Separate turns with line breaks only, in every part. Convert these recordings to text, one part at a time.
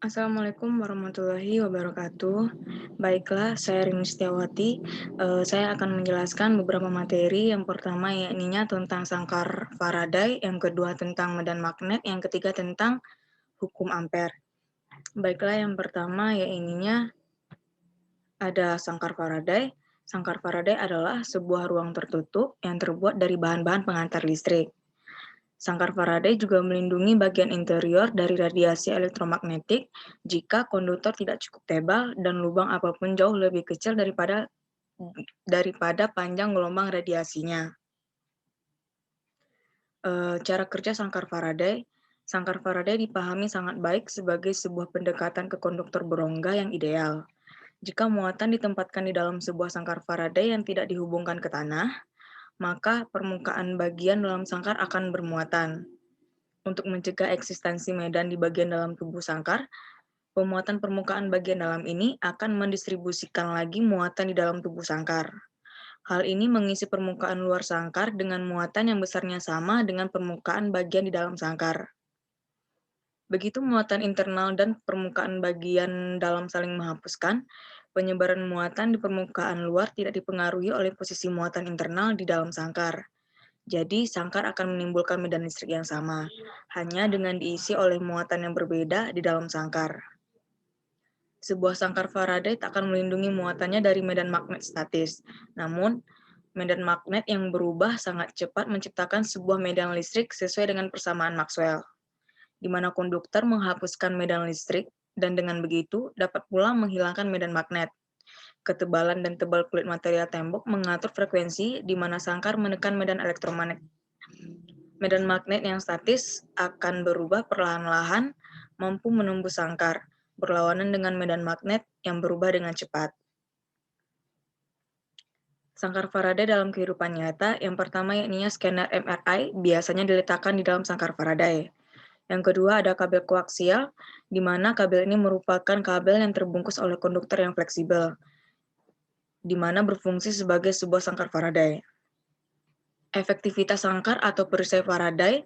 Assalamualaikum warahmatullahi wabarakatuh. Baiklah, saya Rini Setiawati. Saya akan menjelaskan beberapa materi. Yang pertama yakninya tentang sangkar Faraday, yang kedua tentang medan magnet, yang ketiga tentang hukum ampere. Baiklah, yang pertama yakninya ada sangkar Faraday. Sangkar Faraday adalah sebuah ruang tertutup yang terbuat dari bahan-bahan pengantar listrik. Sangkar Faraday juga melindungi bagian interior dari radiasi elektromagnetik jika konduktor tidak cukup tebal dan lubang apapun jauh lebih kecil daripada panjang gelombang radiasinya. Cara kerja sangkar Faraday. Sangkar Faraday dipahami sangat baik sebagai sebuah pendekatan ke konduktor berongga yang ideal. Jika muatan ditempatkan di dalam sebuah sangkar Faraday yang tidak dihubungkan ke tanah, maka permukaan bagian dalam sangkar akan bermuatan. Untuk mencegah eksistensi medan di bagian dalam tubuh sangkar, pemuatan permukaan bagian dalam ini akan mendistribusikan lagi muatan di dalam tubuh sangkar. Hal ini mengisi permukaan luar sangkar dengan muatan yang besarnya sama dengan permukaan bagian di dalam sangkar. Begitu muatan internal dan permukaan bagian dalam saling menghapuskan, penyebaran muatan di permukaan luar tidak dipengaruhi oleh posisi muatan internal di dalam sangkar. Jadi, sangkar akan menimbulkan medan listrik yang sama, hanya dengan diisi oleh muatan yang berbeda di dalam sangkar. Sebuah sangkar Faraday tak akan melindungi muatannya dari medan magnet statis. Namun, medan magnet yang berubah sangat cepat menciptakan sebuah medan listrik sesuai dengan persamaan Maxwell, di mana konduktor menghapuskan medan listrik dan dengan begitu dapat pula menghilangkan medan magnet. Ketebalan dan tebal kulit material tembok mengatur frekuensi di mana sangkar menekan medan elektromagnet. Medan magnet yang statis akan berubah perlahan-lahan, mampu menembus sangkar, berlawanan dengan medan magnet yang berubah dengan cepat. Sangkar Faraday dalam kehidupan nyata, yang pertama yakni scanner MRI biasanya diletakkan di dalam sangkar Faraday. Yang kedua ada kabel koaksial, di mana kabel ini merupakan kabel yang terbungkus oleh konduktor yang fleksibel, di mana berfungsi sebagai sebuah sangkar Faraday. Efektivitas sangkar atau perisai Faraday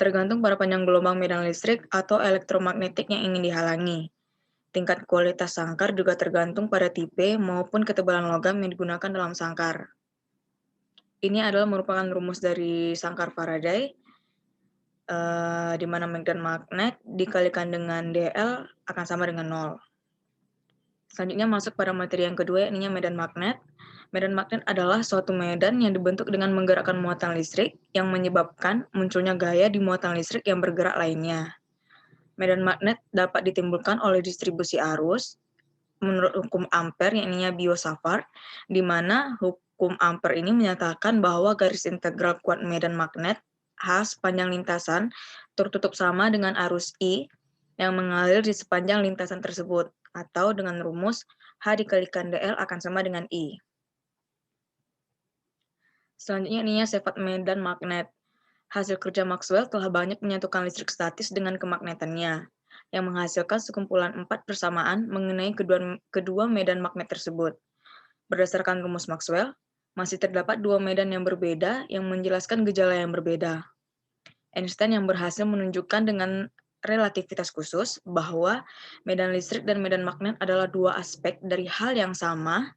tergantung pada panjang gelombang medan listrik atau elektromagnetik yang ingin dihalangi. Tingkat kualitas sangkar juga tergantung pada tipe maupun ketebalan logam yang digunakan dalam sangkar. Ini adalah merupakan rumus dari sangkar Faraday, di mana medan magnet dikalikan dengan dl akan sama dengan 0. Selanjutnya masuk pada materi yang kedua, yakni medan magnet. Medan magnet adalah suatu medan yang dibentuk dengan menggerakkan muatan listrik yang menyebabkan munculnya gaya di muatan listrik yang bergerak lainnya. Medan magnet dapat ditimbulkan oleh distribusi arus menurut hukum ampere, yakni Biot-Savart, di mana hukum ampere ini menyatakan bahwa garis integral kuat medan magnet H sepanjang lintasan tertutup sama dengan arus I yang mengalir di sepanjang lintasan tersebut, atau dengan rumus H dikalikan dl akan sama dengan I. Selanjutnya ini sifat medan magnet. Hasil kerja Maxwell telah banyak menyatukan listrik statis dengan kemagnetannya, yang menghasilkan sekumpulan 4 persamaan mengenai kedua medan magnet tersebut. Berdasarkan rumus Maxwell, masih terdapat dua medan yang berbeda yang menjelaskan gejala yang berbeda. Einstein yang berhasil menunjukkan dengan relativitas khusus bahwa medan listrik dan medan magnet adalah dua aspek dari hal yang sama,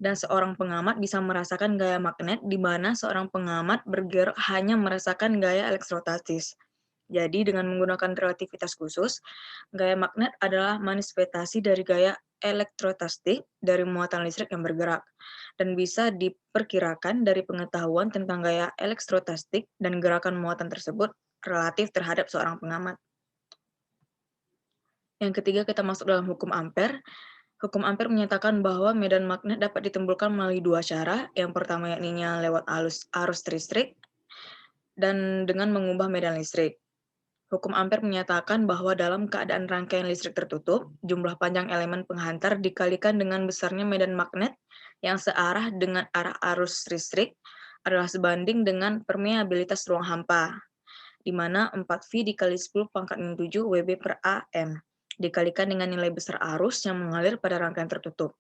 dan seorang pengamat bisa merasakan gaya magnet di mana seorang pengamat bergerak hanya merasakan gaya elektrostatis. Jadi dengan menggunakan relativitas khusus, gaya magnet adalah manifestasi dari gaya elektrostatik dari muatan listrik yang bergerak, dan bisa diperkirakan dari pengetahuan tentang gaya elektrostatik dan gerakan muatan tersebut relatif terhadap seorang pengamat. Yang ketiga, kita masuk dalam hukum ampere. Hukum ampere menyatakan bahwa medan magnet dapat ditimbulkan melalui dua cara. Yang pertama yakninya lewat arus listrik dan dengan mengubah medan listrik. Hukum ampere menyatakan bahwa dalam keadaan rangkaian listrik tertutup, jumlah panjang elemen penghantar dikalikan dengan besarnya medan magnet yang searah dengan arah arus listrik adalah sebanding dengan permeabilitas ruang hampa, di mana 4V dikali 10 pangkat 7 Wb per AM dikalikan dengan nilai besar arus yang mengalir pada rangkaian tertutup.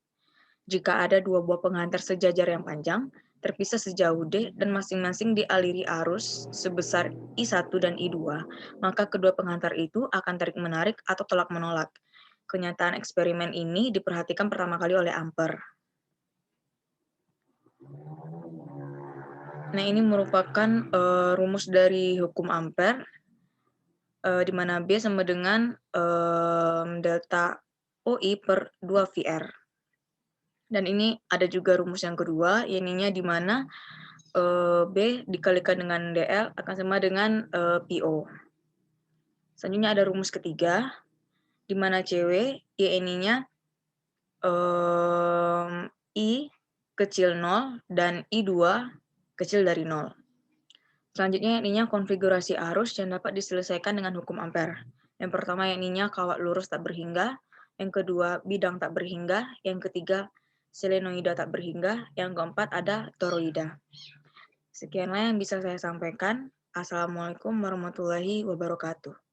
Jika ada dua buah penghantar sejajar yang panjang, terpisah sejauh D dan masing-masing dialiri arus sebesar I1 dan I2, maka kedua penghantar itu akan tarik-menarik atau tolak-menolak. Kenyataan eksperimen ini diperhatikan pertama kali oleh Ampere. Nah, ini merupakan rumus dari hukum Ampere, di mana B sama dengan delta OI per 2VR. Dan ini ada juga rumus yang kedua, ininya di mana B dikalikan dengan DL akan sama dengan PO. Selanjutnya ada rumus ketiga, di mana CW, ininya I kecil 0 dan I2 kecil dari 0. Selanjutnya ininya konfigurasi arus yang dapat diselesaikan dengan hukum Ampere. Yang pertama ininya kawat lurus tak berhingga, yang kedua bidang tak berhingga, yang ketiga selenoida tak berhingga, yang keempat ada toroida. Sekianlah yang bisa saya sampaikan. Assalamualaikum warahmatullahi wabarakatuh.